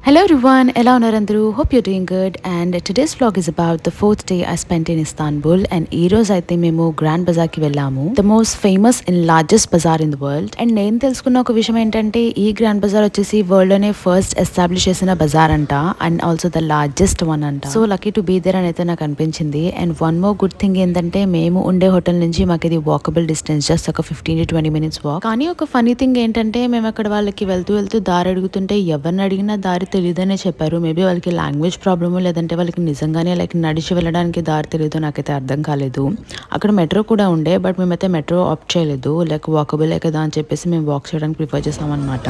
Hello everyone, ఎలా ఉన్నారు అందరూ? Hope you doing good. And today's vlog is about the 4th day I spent in Istanbul. And ఈ రోజు అయితే మేము గ్రాండ్ బజార్కి వెళ్ళాము, the most famous and largest bazaar in the world. And నేను తెలుసుకున్న ఒక విషయం ఏంటంటే ఈ గ్రాండ్ బజార్ వచ్చేసి వరల్డ్ లోనే ఫస్ట్ ఎస్టాబ్లిష్ చేసిన బజార్ అంట, and also the largest one అంట. So lucky to be there అని అయితే నాకు అనిపించింది. And one more good thing ఏంటంటే మేము ఉండే హోటల్ నుంచి మాకు ఇది వాకబుల్ డిస్టెన్స్, జస్ట్ ఒక 15 to 20 minutes వాక్. కానీ ఒక ఫనీ థింగ్ ఏంటంటే మేము అక్కడ వాళ్ళకి వెళ్తూ దారి అడుగుతుంటే ఎవరిని అడిగినా దారి తెలియదనే చెప్పారు. మేబీ వాళ్ళకి లాంగ్వేజ్ ప్రాబ్లము, లేదంటే వాళ్ళకి నిజంగానే లైక్ నడిచి వెళ్ళడానికి దారి తెలియదు, నాకైతే అర్థం కాలేదు. అక్కడ మెట్రో కూడా ఉండే, బట్ మేమైతే మెట్రో ఆప్ట్ చేయలేదు, లైక్ వాకబుల్ కదా అని చెప్పేసి మేము వాక్ చేయడానికి ప్రిఫర్ చేసాం అనమాట.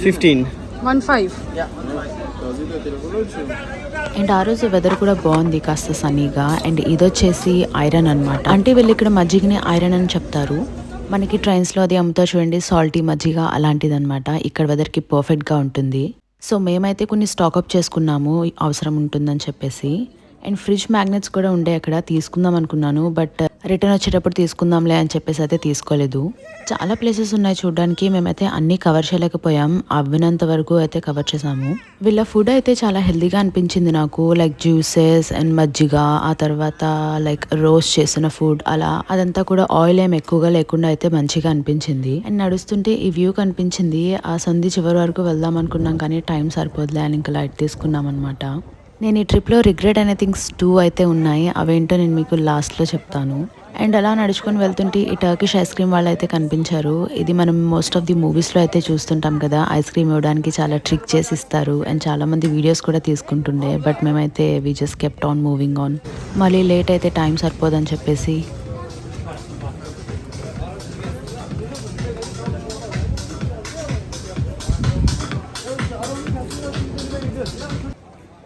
15. అండ్ ఆ రోజు వెదర్ కూడా బాగుంది, కాస్త సన్నీగా. అండ్ ఇదొచ్చేసి ఐరన్ అనమాట, అంటే వీళ్ళు ఇక్కడ మజ్జిగని ఐరన్ అని చెప్తారు. మనకి ట్రైన్స్లో అది అమ్ముతా చూడండి, సాల్టీ మజ్జిగ, అలాంటిది అనమాట. ఇక్కడ వెదర్కి పర్ఫెక్ట్గా ఉంటుంది. సో మేమైతే కొన్ని స్టాకప్ చేసుకున్నాము అవసరం ఉంటుందని చెప్పేసి. అండ్ ఫ్రిడ్జ్ మ్యాగ్నెట్స్ కూడా ఉండే అక్కడ, తీసుకుందాం అనుకున్నాను, బట్ రిటర్న్ వచ్చేటప్పుడు తీసుకుందాంలే అని చెప్పేసి అయితే తీసుకోలేదు. చాలా ప్లేసెస్ ఉన్నాయి చూడడానికి, మేమైతే అన్నీ కవర్ చేయలేకపోయాం, అవ్వినంత వరకు అయితే కవర్ చేసాము. వీళ్ళ ఫుడ్ అయితే చాలా హెల్తీగా అనిపించింది నాకు, లైక్ జ్యూసెస్ అండ్ మజ్జిగ, ఆ తర్వాత లైక్ రోస్ట్ చేసిన ఫుడ్, అలా అదంతా కూడా ఆయిల్ ఏం ఎక్కువగా లేకుండా అయితే మంచిగా అనిపించింది. అండ్ నడుస్తుంటే ఈ వ్యూ కనిపించింది. ఆ సంధి చివరి వరకు వెళ్దాం అనుకున్నాం, కానీ టైం సరిపోదులే అని ఇంకా లైట్ తీసుకున్నాం అనమాట. నేను ఈ ట్రిప్లో రిగ్రెట్ అనే థింగ్స్ 2 అయితే ఉన్నాయి, అవేంటో నేను మీకు లాస్ట్లో చెప్తాను. అండ్ అలా నడుచుకొని వెళ్తుంటే ఈ టర్కిష్ ఐస్ క్రీమ్ వాళ్ళు అయితే కనిపించారు. ఇది మనం మోస్ట్ ఆఫ్ ది మూవీస్లో అయితే చూస్తుంటాం కదా, ఐస్ క్రీమ్ ఇవ్వడానికి చాలా ట్రిక్ చేసి ఇస్తారు. అండ్ చాలా మంది వీడియోస్ కూడా తీసుకుంటుండే, బట్ మేమైతే we just kept on moving on. మళ్ళీ లేట్ అయితే టైం సరిపోదని చెప్పేసి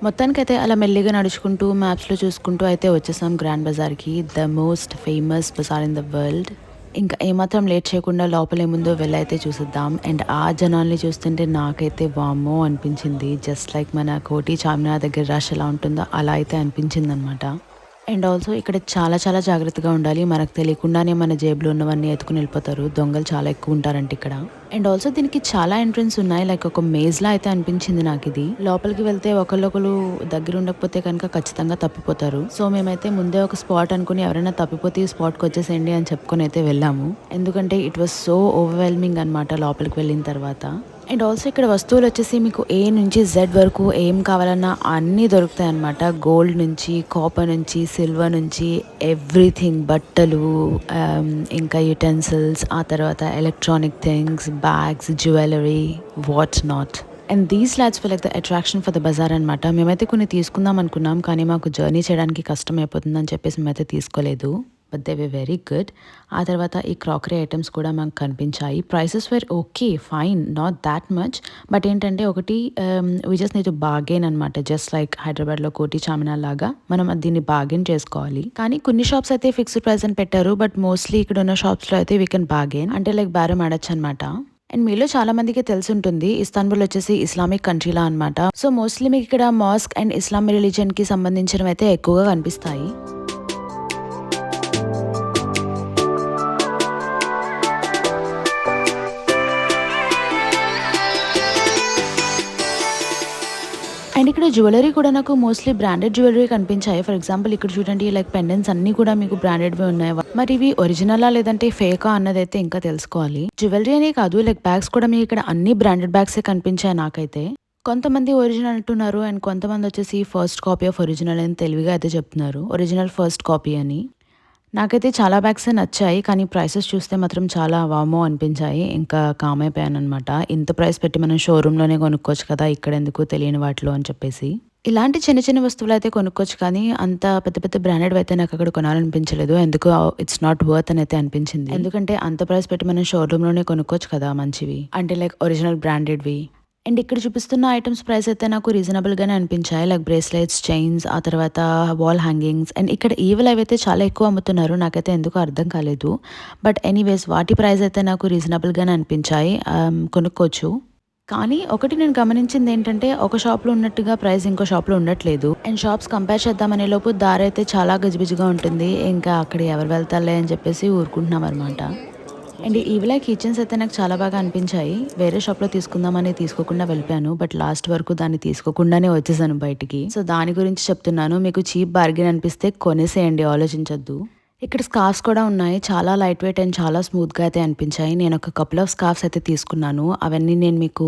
మొత్తానికైతే అలా మెల్లిగా నడుచుకుంటూ మ్యాప్స్లో చూసుకుంటూ అయితే వచ్చేసాం గ్రాండ్ బజార్కి, the most famous bazaar in the world. ఇంకా ఏమాత్రం లేట్ చేయకుండా లోపల ఏముందో వెళ్ళైతే చూసిద్దాం. అండ్ ఆ జనాల్ని చూస్తుంటే నాకైతే వామ్మో అనిపించింది, జస్ట్ లైక్ మన కోటి చార్మినార్ దగ్గర రష్ ఎలా ఉంటుందో అలా అయితే అనిపించింది అనమాట. అండ్ ఆల్సో ఇక్కడ చాలా చాలా జాగ్రత్తగా ఉండాలి, మనకు తెలియకుండానే మన జేబులో ఉన్నవన్నీ ఎత్తుకుని వెళ్ళిపోతారు, దొంగలు చాలా ఎక్కువ ఉంటారంట ఇక్కడ. అండ్ ఆల్సో దీనికి చాలా ఎంట్రన్స్ ఉన్నాయి, లైక్ ఒక మేజ్లా అయితే అనిపించింది నాకు ఇది. లోపలికి వెళ్తే ఒకళ్ళు దగ్గర ఉండకపోతే కనుక ఖచ్చితంగా తప్పిపోతారు. సో మేమైతే ముందే ఒక స్పాట్ అనుకుని ఎవరైనా తప్పిపోతే ఈ స్పాట్కి వచ్చేసేయండి అని చెప్పుకొని అయితే వెళ్ళాము, ఎందుకంటే ఇట్ వాస్ సో ఓవర్వెల్మింగ్ అనమాట లోపలికి వెళ్ళిన తర్వాత. అండ్ ఆల్సో ఇక్కడ వస్తువులు వచ్చేసి మీకు A నుంచి Z వరకు ఏం కావాలన్నా అన్నీ దొరుకుతాయి అనమాట. గోల్డ్ నుంచి, కాపర్ నుంచి, సిల్వర్ నుంచి, ఎవ్రీథింగ్, బట్టలు, ఇంకా యుటెన్సిల్స్, ఆ తర్వాత electronic things, bags, jewellery, what not. And these lots for like the attraction for the bazaar అనమాట. మేమైతే కొన్ని తీసుకుందాం అనుకున్నాం, కానీ మాకు జర్నీ చేయడానికి కష్టం అయిపోతుందని చెప్పేసి మేమైతే తీసుకోలేదు, but they were very good. ఆ తర్వాత ఈ క్రాకరీ ఐటమ్స్ కూడా మాకు కనిపించాయి. Prices were okay, fine, not that much, but ఏంటంటే ఒకటి we just need to bargain అనమాట, జస్ట్ లైక్ హైదరాబాద్లో కోటి చార్మినార్ లాగా మనం దీన్ని బార్గెన్ చేసుకోవాలి. కానీ కొన్ని షాప్స్ అయితే ఫిక్స్డ్ ప్రైస్ అని పెట్టారు, బట్ మోస్ట్లీ ఇక్కడ ఉన్న షాప్స్లో అయితే వీ కెన్ బార్గెన్, అంటే లైక్ బేరం ఆడచ్చు అనమాట. అండ్ మీలో చాలా మందికి తెలిసి ఉంటుంది, ఇస్తాన్బుల్ వచ్చేసి ఇస్లామిక్ కంట్రీలా అనమాట. సో మోస్ట్లీ మీకు ఇక్కడ మాస్క్ అండ్ ఇస్లామిక్ రిలీజియన్ కి సంబంధించినవి అయితే ఎక్కువగా కనిపిస్తాయి. అండ్ ఇక్కడ జ్యువెలరీ కూడా నాకు మోస్ట్లీ బ్రాండెడ్ జ్యువెలరీ కనిపించాయి. ఫర్ ఎగ్జాంపుల్ ఇక్కడ చూడండి, లైక్ పెండెంట్స్ అన్ని కూడా మీకు బ్రాండెడ్వే ఉన్నాయి. మరి ఇవి ఒరిజినలా లేదంటే ఫేకా అన్నదైతే ఇంకా తెలుసుకోవాలి. జ్యువెలరీ అనే కాదు, లైక్ బ్యాగ్స్ కూడా మీకు ఇక్కడ అన్ని బ్రాండెడ్ బ్యాగ్సే కనిపించాయి నాకైతే. కొంతమంది ఒరిజినల్ అంటున్నారు, అండ్ కొంతమంది వచ్చేసి ఫస్ట్ కాపీ ఆఫ్ ఒరిజినల్ అని తెలివిగా అయితే చెప్తున్నారు, ఒరిజినల్ ఫస్ట్ కాపీ అని. నాకైతే చాలా బ్యాగ్సే నచ్చాయి, కానీ ప్రైసెస్ చూస్తే మాత్రం చాలా వామో అనిపించాయి. ఇంకా కామ్ అయిపోయాను అనమాట, ఇంత ప్రైస్ పెట్టి మనం షోరూంలోనే కొనుక్కోవచ్చు కదా, ఇక్కడ ఎందుకు తెలియని వాటిలో అని చెప్పేసి. ఇలాంటి చిన్న చిన్న వస్తువులు అయితే కొనుక్కోవచ్చు, కానీ అంత పెద్ద పెద్ద బ్రాండెడ్ అయితే నాకు అక్కడ కొనాలనిపించలేదు. ఎందుకు ఇట్స్ నాట్ వర్త్ అని అయితే అనిపించింది, ఎందుకంటే అంత ప్రైస్ పెట్టి మనం షోరూంలోనే కొనుక్కోవచ్చు కదా మంచివి, అంటే లైక్ ఒరిజినల్ బ్రాండెడ్వి. అండ్ ఇక్కడ చూపిస్తున్న ఐటమ్స్ ప్రైస్ అయితే నాకు రీజనబుల్‌గానే అనిపించాయి. లైక్ బ్రేస్లెట్స్, చైన్స్, ఆ తర్వాత వాల్ హ్యాంగింగ్స్ అండ్ ఇక్కడ ఈవెల్ అవైతే చాలా ఎక్కువ అమ్ముతున్నారు. నాకైతే ఎందుకో అర్థం కాలేదు. బట్ ఎనీవేస్ వాటి ప్రైస్ అయితే నాకు రీజనబుల్‌గానే అనిపించాయి. కొనుక్కోవచ్చు. కానీ ఒకటి నేను గమనించిందేంటంటే, ఒక షాప్‌లో ఉన్నట్టుగా ప్రైస్ ఇంకో షాప్‌లో ఉండట్లేదు. అండ్ షాప్స్ కంపేర్ చేద్దామనే లోపు దారైతే చాలా గజిబిజిగా ఉంటుంది. ఇంకా అక్కడ ఎవరు వెళ్తారులే అని చెప్పేసి ఊరుకుంటున్నామనమాట. అండ్ ఈవిలా కిచెన్స్ అయితే నాకు చాలా బాగా అనిపించాయి. వేరే షాప్‌లో తీసుకుందామని తీసుకోకుండా వెళ్ళిపోయాను. బట్ లాస్ట్ వరకు దాన్ని తీసుకోకుండానే వచ్చేసాను బయటికి. సో, దాని గురించి చెప్తున్నాను. మీకు చీప్ బార్గెన్ అనిపిస్తే కొనేసేయండి ఆలోచించొద్దు. ఇక్కడ స్కార్ఫ్స్ కూడా ఉన్నాయి. చాలా లైట్ వెయిట్ అండ్ చాలా స్మూత్‌గా అయితే అనిపించాయి. నేను ఒక కపుల్ ఆఫ్ స్కార్ఫ్స్ అయితే తీసుకున్నాను. అవన్నీ నేను మీకు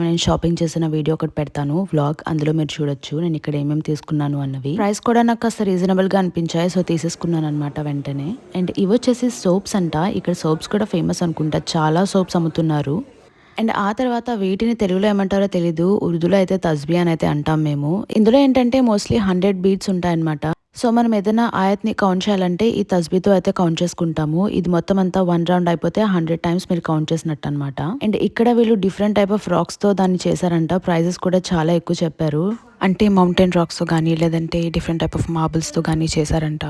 నేను షాపింగ్ చేసిన వీడియో ఒకటి పెడతాను వ్లాగ్. అందులో మీరు చూడొచ్చు. నేను ఇక్కడ ఏమేమి తీసుకున్నాను అన్నవి. ప్రైస్ కూడా నాకు కాస్త రీజనబుల్‌గా అనిపించాయి. సో, తీసేసుకున్నాననమాట వెంటనే. అండ్ ఇవొచ్చేసి సోప్స్ అంట. ఇక్కడ సోప్స్ కూడా ఫేమస్ అనుకుంటా. చాలా సోప్స్ అమ్ముతున్నారు. అండ్ ఆ తర్వాత వీటిని తెలుగులో ఏమంటారో తెలీదు. ఉర్దూలో అయితే తస్బీ అని అయితే అంటాం మేము. ఇందులో ఏంటంటే మోస్ట్‌లీ 100 బీట్స్ ఉంటాయన్నమాట. సో, మనం ఏదైనా ఆయత్‌ని కౌంట్ చేయాలంటే ఈ తస్బీతో అయితే కౌంట్ చేసుకుంటాము. ఇది మొత్తం అంతా 1 రౌండ్ అయిపోతే 100 టైమ్స్ మీరు కౌంట్ చేసినట్టనమాట. అండ్ ఇక్కడ వీళ్ళు డిఫరెంట్ టైప్ ఆఫ్ రాక్స్‌తో దాన్ని చేశారంట. ప్రైజెస్ కూడా చాలా ఎక్కువ చెప్పారు. అంటే మౌంటైన్ రాక్స్‌తో గానీ, లేదంటే డిఫరెంట్ టైప్ ఆఫ్ మార్బుల్స్‌తో గానీ చేశారంట.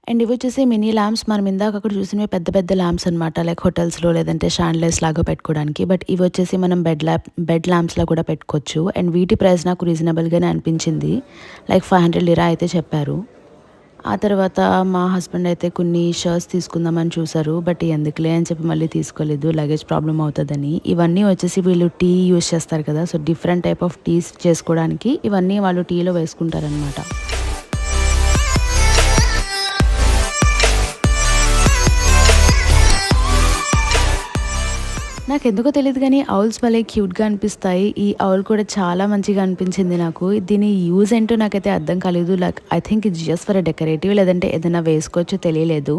అండ్ ఇవొచ్చేసి మినీ ల్యాంప్స్. మనం ఇందాక అక్కడ చూసినవి పెద్ద పెద్ద ల్యాంప్స్ అనమాట. లైక్ హోటల్స్‌లో లేదంటే షాండ్లర్స్ లాగా పెట్టుకోవడానికి. బట్ ఇవొచ్చేసి మనం బెడ్ ల్యాంప్స్‌లా కూడా పెట్టుకోవచ్చు. అండ్ వీటి ప్రైస్ నాకు రీజనబుల్‌గానే అనిపించింది. లైక్ 500 లిరా అయితే చెప్పారు. ఆ తర్వాత మా హస్బెండ్ అయితే కొన్ని షర్ట్స్ తీసుకుందామని చూసారు. బట్ ఎందుకులే అని చెప్పి మళ్ళీ తీసుకోలేదు. లగేజ్ ప్రాబ్లమ్ అవుతదని. ఇవన్నీ వచ్చేసి వీళ్ళు టీ యూజ్ చేస్తారు కదా! So, different type of teas చేసుకోవడానికి ఇవన్నీ వాళ్ళు టీలో వేసుకుంటారనమాట. నాకెందుకో తెలీదు గానీ ఔల్స్ భలే క్యూట్‌గా అనిపిస్తాయి. ఈ ఔల్ కూడా చాలా మంచిగా అనిపించింది నాకు. దీని యూజ్ ఏంటో నాకైతే అర్థం కాలేదు. Like I think it's just for decorative లేదంటే ఏదైనా వేసుకోవచ్చో తెలియలేదు.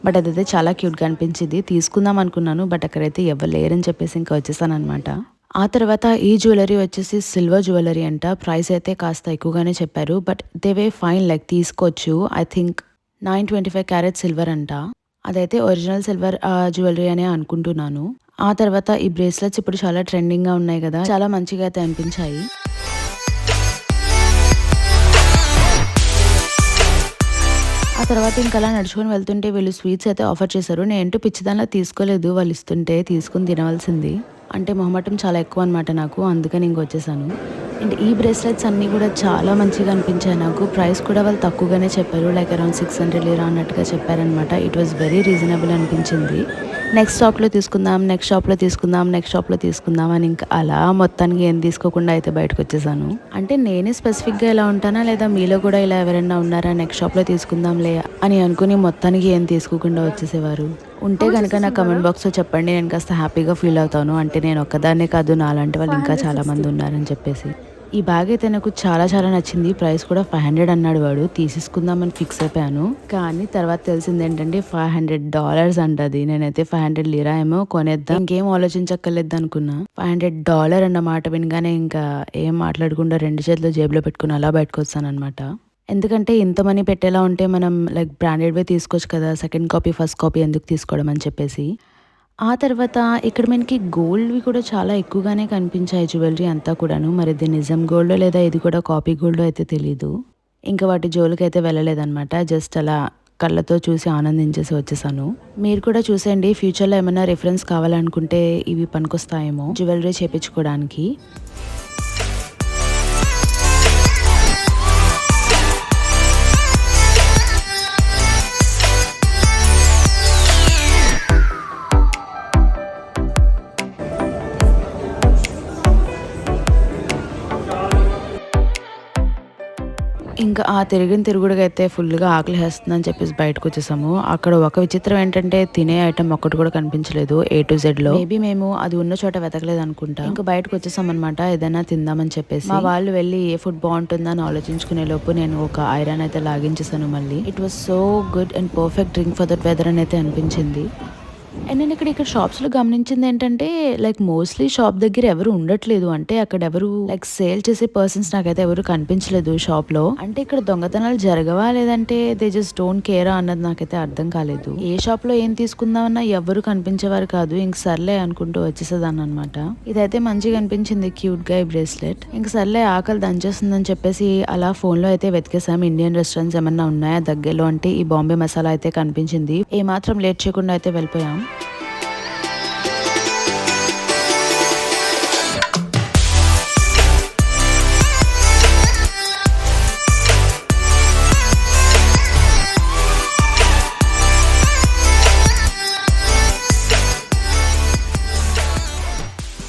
బట్ అదైతే చాలా క్యూట్‌గా అనిపించింది. తీసుకుందాం అనుకున్నాను. బట్ అక్కడైతే ఎవ్వరు లేరని చెప్పేసి ఇంకా వచ్చేసాననమాట. ఆ తర్వాత ఈ జ్యువెలరీ వచ్చేసి సిల్వర్ జ్యువెలరీ అంట. ప్రైస్ అయితే కాస్త ఎక్కువగానే చెప్పారు. But they way fine like తీసుకోవచ్చు. ఐ థింక్ 925 క్యారెట్ సిల్వర్ అంట. అదైతే ఒరిజినల్ సిల్వర్ జ్యువెలరీ అనే అనుకుంటున్నాను. ఆ తర్వాత ఈ బ్రేస్లెట్స్ ఇప్పుడు చాలా ట్రెండింగ్‌గా ఉన్నాయి గదా! చాలా మంచిగా అయితే అనిపించాయి. ఆ తర్వాత ఇంక అలా నడుచుకొని వెళ్తుంటే వీళ్ళు స్వీట్స్ అయితే ఆఫర్ చేశారు. నేనేంటో పిచ్చిదానిలా తీసుకోలేదు. వాళ్ళు ఇస్తుంటే తీసుకొని తినవలసింది. అంటే మొహమాటం చాలా ఎక్కువ అనమాట నాకు. అందుకని ఇంకొచ్చేసాను. అండ్ ఈ బ్రేస్లెట్స్ అన్నీ కూడా చాలా మంచిగా అనిపించాయి నాకు. ప్రైస్ కూడా వాళ్ళు తక్కువగానే చెప్పారు. లైక్ అరౌండ్ 600 లిరా అన్నట్టుగా చెప్పారనమాట. ఇట్ వాస్ వెరీ రీజనబుల్ అనిపించింది. నెక్స్ట్ షాప్‌లో తీసుకుందాం, నెక్స్ట్ షాప్‌లో తీసుకుందాం, నెక్స్ట్ షాప్‌లో తీసుకుందాం అని ఇంకా అలా మొత్తానికి ఏం తీసుకోకుండా అయితే బయటకొచ్చేసాను. అంటే నేనే స్పెసిఫిక్‌గా ఇలా ఉంటానా లేదా మీలో కూడా ఇలా ఎవరైనా ఉన్నారా నెక్స్ట్ షాప్‌లో తీసుకుందాంలే అని అనుకుని మొత్తానికి ఏం తీసుకోకుండా వచ్చేసేవారు? ఉంటే గనక నా కమెంట్ బాక్స్‌లో చెప్పండి. నేను కాస్త హ్యాపీగా ఫీల్ అవుతాను. అంటే నేను ఒక్కదాన్నే కాదు నాలాంటి వాళ్ళు ఇంకా చాలా మంది ఉన్నారని చెప్పేసి. ఈ బ్యాగ్ అయితే నాకు చాలా చాలా నచ్చింది. ప్రైస్ కూడా 500 అన్నాడు వాడు. తీసేసుకుందామని ఫిక్స్ అయిపోయాను. కానీ తర్వాత తెలిసిందేంటంటే $500 అంటది. నేనైతే 500 లిరా ఏమో కొనేద్దాం. ఇంకేం ఆలోచించక్కర్లేదు అనుకున్నా. $500 అన్న మాట వినగానే ఇంకా ఏం మాట్లాడకుండా 2 చేతులు జేబులో పెట్టుకొని అలా బయటకొచ్చాననమాట. ఎందుకంటే ఇంత మనీ పెట్టేలా ఉంటే మనం లైక్ బ్రాండెడ్‌వే తీసుకోవచ్చు కదా! సెకండ్ కాపీ, ఫస్ట్ కాపీ ఎందుకు తీసుకోవడం అని చెప్పేసి. ఆ తర్వాత ఇక్కడ మనకి గోల్డ్‌వి కూడా చాలా ఎక్కువగానే కనిపించాయి జ్యువెలరీ అంతా కూడాను. మరి ఇది నిజం గోల్డో లేదా ఇది కూడా కాపీ గోల్డో అయితే తెలీదు. ఇంకా వాటి జోలికైతే వెళ్ళలేదనమాట. జస్ట్ అలా కళ్ళతో చూసి ఆనందించేసి వచ్చేసాను. మీరు కూడా చూసేయండి. ఫ్యూచర్‌లో ఏమైనా రిఫరెన్స్ కావాలనుకుంటే ఇవి పనికొస్తాయేమో జ్యువెలరీ చేపించుకోవడానికి. ఇంకా ఆ తిరిగిన తిరుగుడుకైతే ఫుల్‌గా ఆకలేస్తుందని చెప్పేసి బయటకొచ్చేసాము. అక్కడ ఒక విచిత్రం ఏంటంటే తినే ఐటెమ్ ఒక్కటి కూడా కనిపించలేదు ఏ టు జెడ్‌లో. మేబీ మేము అది ఉన్న చోట వెతకలేదనుకుంటా. ఇంకా బయటకొచ్చేసామనమాట ఏదైనా తిందామని చెప్పేసి. మా వాళ్ళు వెళ్ళి ఏ ఫుడ్ బావుంటుందని ఆలోచించుకునే లోపు నేను ఒక ఐరాన్ అయితే లాగించేసాను మళ్ళీ. It was so good and perfect drink for that weather అని అయితే అనిపించింది. అండ్ నేను ఇక్కడ షాప్స్‌లో గమనించింది ఏంటంటే, లైక్ మోస్ట్‌లీ షాప్ దగ్గర ఎవరు ఉండట్లేదు. అంటే అక్కడ ఎవరు లైక్ సేల్ చేసే పర్సన్స్ నాకైతే ఎవరు కనిపించలేదు షాప్‌లో. అంటే ఇక్కడ దొంగతనాలు జరగవా? లేదంటే దే జస్ట్ డోంట్ కేరా అన్నది నాకైతే అర్థం కాలేదు. ఏ షాప్‌లో ఏం తీసుకుందామన్నా ఎవ్వరు కనిపించేవారు కాదు. ఇంక సర్లే అనుకుంటూ వచ్చేసేదాన్ననమాట. ఇదైతే మంచిగా అనిపించింది క్యూట్‌గా ఈ బ్రేస్లెట్. ఇంక సర్లే ఆకలి దంచేస్తుందని చెప్పేసి అలా ఫోన్‌లో అయితే వెతికేసాం. ఇండియన్ రెస్టారెంట్స్ ఏమన్నా ఉన్నాయా దగ్గరలో అంటే ఈ బాంబే మసాలా అయితే కనిపించింది. ఏమాత్రం లేట్ చేయకుండా అయితే వెళ్ళిపోయాం.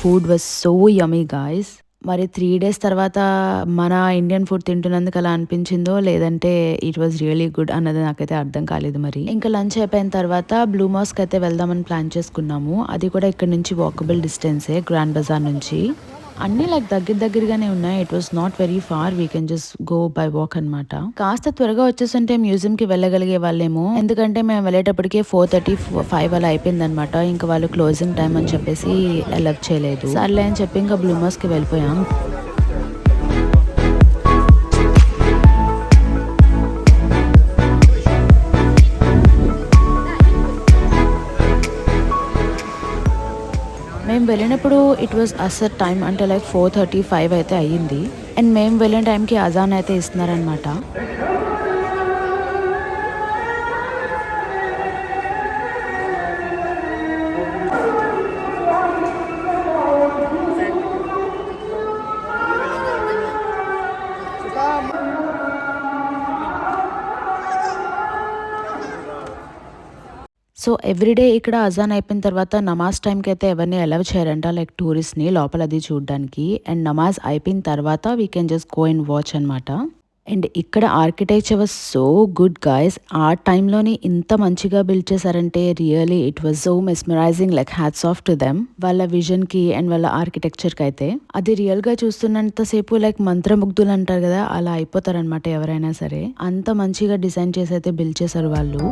Food was so yummy guys. మరి 3 డేస్ తర్వాత మన ఇండియన్ ఫుడ్ తింటున్నందుకు అలా అనిపించిందో, లేదంటే ఇట్ వాజ్ రియల్లీ గుడ్ అన్నది నాకైతే అర్థం కాలేదు మరి. ఇంకా లంచ్ అయిపోయిన తర్వాత బ్లూ మాస్క్ అయితే వెళ్దామని ప్లాన్ చేసుకున్నాము. అది కూడా ఇక్కడ నుంచి వాకబుల్ డిస్టెన్సే గ్రాండ్ బజార్ నుంచి. అన్నీ లైక్ దగ్గరగానే ఉన్నాయి. It was not very far. We can just go by walk అనమాట. కాస్త త్వరగా వచ్చేస్తుంటే మ్యూజియం కి వెళ్ళగలిగే వాళ్ళేమో. ఎందుకంటే మేము వెళ్ళేటప్పటికే 4:30, 5 అలా అయిపోయింది అనమాట. ఇంకా వాళ్ళు క్లోజింగ్ టైం అని చెప్పేసి అలౌ చేయలేదు. సర్లే అని చెప్పి ఇంకా బ్లూ మాస్ కి వెళ్ళిపోయాం. మేము వెళ్ళినప్పుడు ఇట్ వాజ్ అసర్ టైం అంటే లైక్ 4:30, 5 అయితే అయ్యింది. అండ్ మేము వెళ్ళిన టైంకి అజాన్ అయితే ఇస్తున్నారనమాట. సో ఎవ్రీడే ఇక్కడ అజాన్ అయిపోయిన తర్వాత నమాజ్ టైంకి అయితే ఎవరిని అలౌ చేయరంట లైక్ టూరిస్ట్ని లోపల అది చూడడానికి. అండ్ నమాజ్ అయిపోయిన తర్వాత we can just go and watch అనమాట. అండ్ ఇక్కడ architecture was so good guys. ఆ టైంలోని ఇంత మంచిగా బిల్డ్ చేశారంటే really it was so mesmerising. Like hats off to them. వాళ్ళ విజన్ కి అండ్ వాళ్ళ ఆర్కిటెక్చర్ కి అయితే అది రియల్ గా చూస్తున్నంత సేపు లైక్ మంత్రముగ్ధులు అంటారు కదా, అలా అయిపోతారనమాట ఎవరైనా సరే. అంత మంచిగా డిజైన్ చేసి అయితే బిల్డ్ చేశారు వాళ్ళు.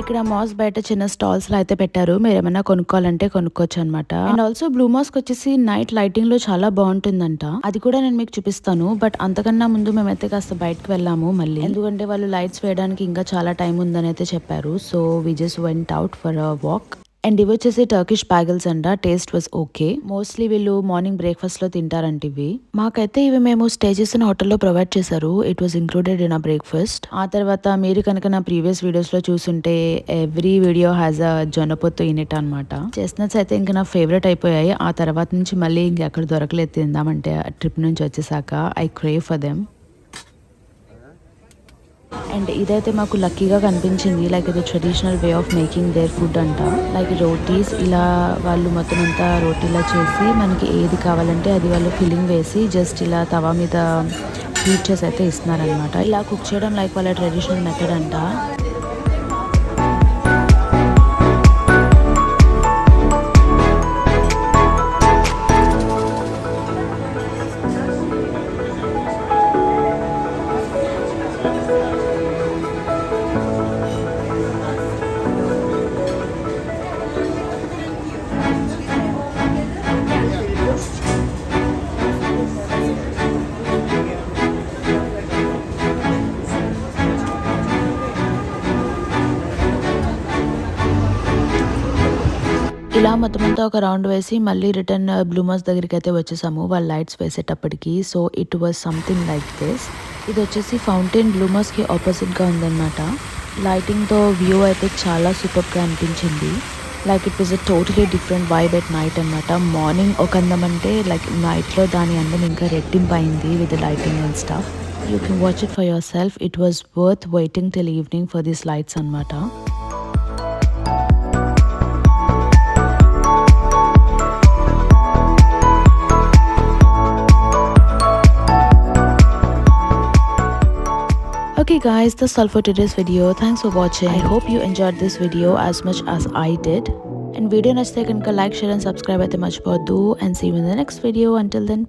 ఇక్కడ మాస్ బయట చిన్న స్టాల్స్ లో అయితే పెట్టారు. మీరు ఏమైనా కొనుక్కోవాలంటే కొనుక్కోవచ్చు అనమాట. అండ్ ఆల్సో బ్లూ మాస్క్ వచ్చేసి నైట్ లైటింగ్ లో చాలా బాగుంటుందంట. అది కూడా నేను మీకు చూపిస్తాను. బట్ అంతకన్నా ముందు మేమైతే కాస్త బయటకు వెళ్ళాము మళ్ళీ. ఎందుకంటే వాళ్ళు లైట్స్ వేయడానికి ఇంకా చాలా టైం ఉందని అయితే చెప్పారు. So we just went out for a walk. And ఇవి వచ్చేసి టర్కిష్ బ్యాగిల్స్ అంట. Taste was okay. మోస్ట్లీ వీళ్ళు మార్నింగ్ బ్రేక్ఫాస్ట్ లో తింటారంట ఇవి. మాకైతే ఇవి మేము స్టే చేసిన హోటల్లో ప్రొవైడ్ చేశారు. It was included in a breakfast. ఆ తర్వాత మీరు కనుక నా ప్రీవియస్ వీడియోస్ లో చూసుంటే ఎవ్రీ వీడియో హ్యాస్ అ జొన్నపొత్తు ఇన్ ఇట్ అనమాట. చెస్నట్స్ అయితే ఇంకా నా ఫేవరెట్ అయిపోయాయి. ఆ తర్వాత నుంచి మళ్ళీ ఇంకెక్కడ దొరకలేదు తిందామంటే ట్రిప్ నుంచి వచ్చేసాక. I crave for them. And ఇదైతే మాకు లక్కీగా కనిపించింది. లైక్ ఇది traditional way of making their food అంట. లైక్ రోటీస్ ఇలా వాళ్ళు మొత్తం అంతా రోటీలా చేసి మనకి ఏది కావాలంటే అది వాళ్ళు ఫిల్లింగ్ వేసి జస్ట్ ఇలా తవా మీద హీట్ చేసి అయితే ఇస్తున్నారనమాట. ఇలా కుక్ చేయడం లైక్ వాళ్ళ ట్రెడిషనల్ మెథడ్ అంట. ఇలా మొత్తం అంతా ఒక రౌండ్ వేసి మళ్ళీ రిటర్న్ బ్లూమర్స్ దగ్గరికి అయితే వచ్చేసాము వాళ్ళ లైట్స్ వేసేటప్పటికి. So it was something like this. ఇది వచ్చేసి ఫౌంటైన్ బ్లూమర్స్కి ఆపోజిట్గా ఉందన్నమాట. లైటింగ్తో వ్యూ అయితే చాలా సూపర్గా అనిపించింది. Like it was a totally different vibe at night అనమాట. మార్నింగ్ ఒక అందం అంటే లైక్ నైట్లో దాని అందం ఇంకా రెట్టింపు అయింది with lighting and stuff. You can watch it for your self. It was worth waiting till evening for these lights అనమాట. Okay guys, that's all for today's video. Thanks for watching. I hope you enjoyed this video as much as I did. And video నచ్చితే కనుక like, share and subscribe అయితే మర్చిపోవద్దు. And see you in the next video. Until then, bye.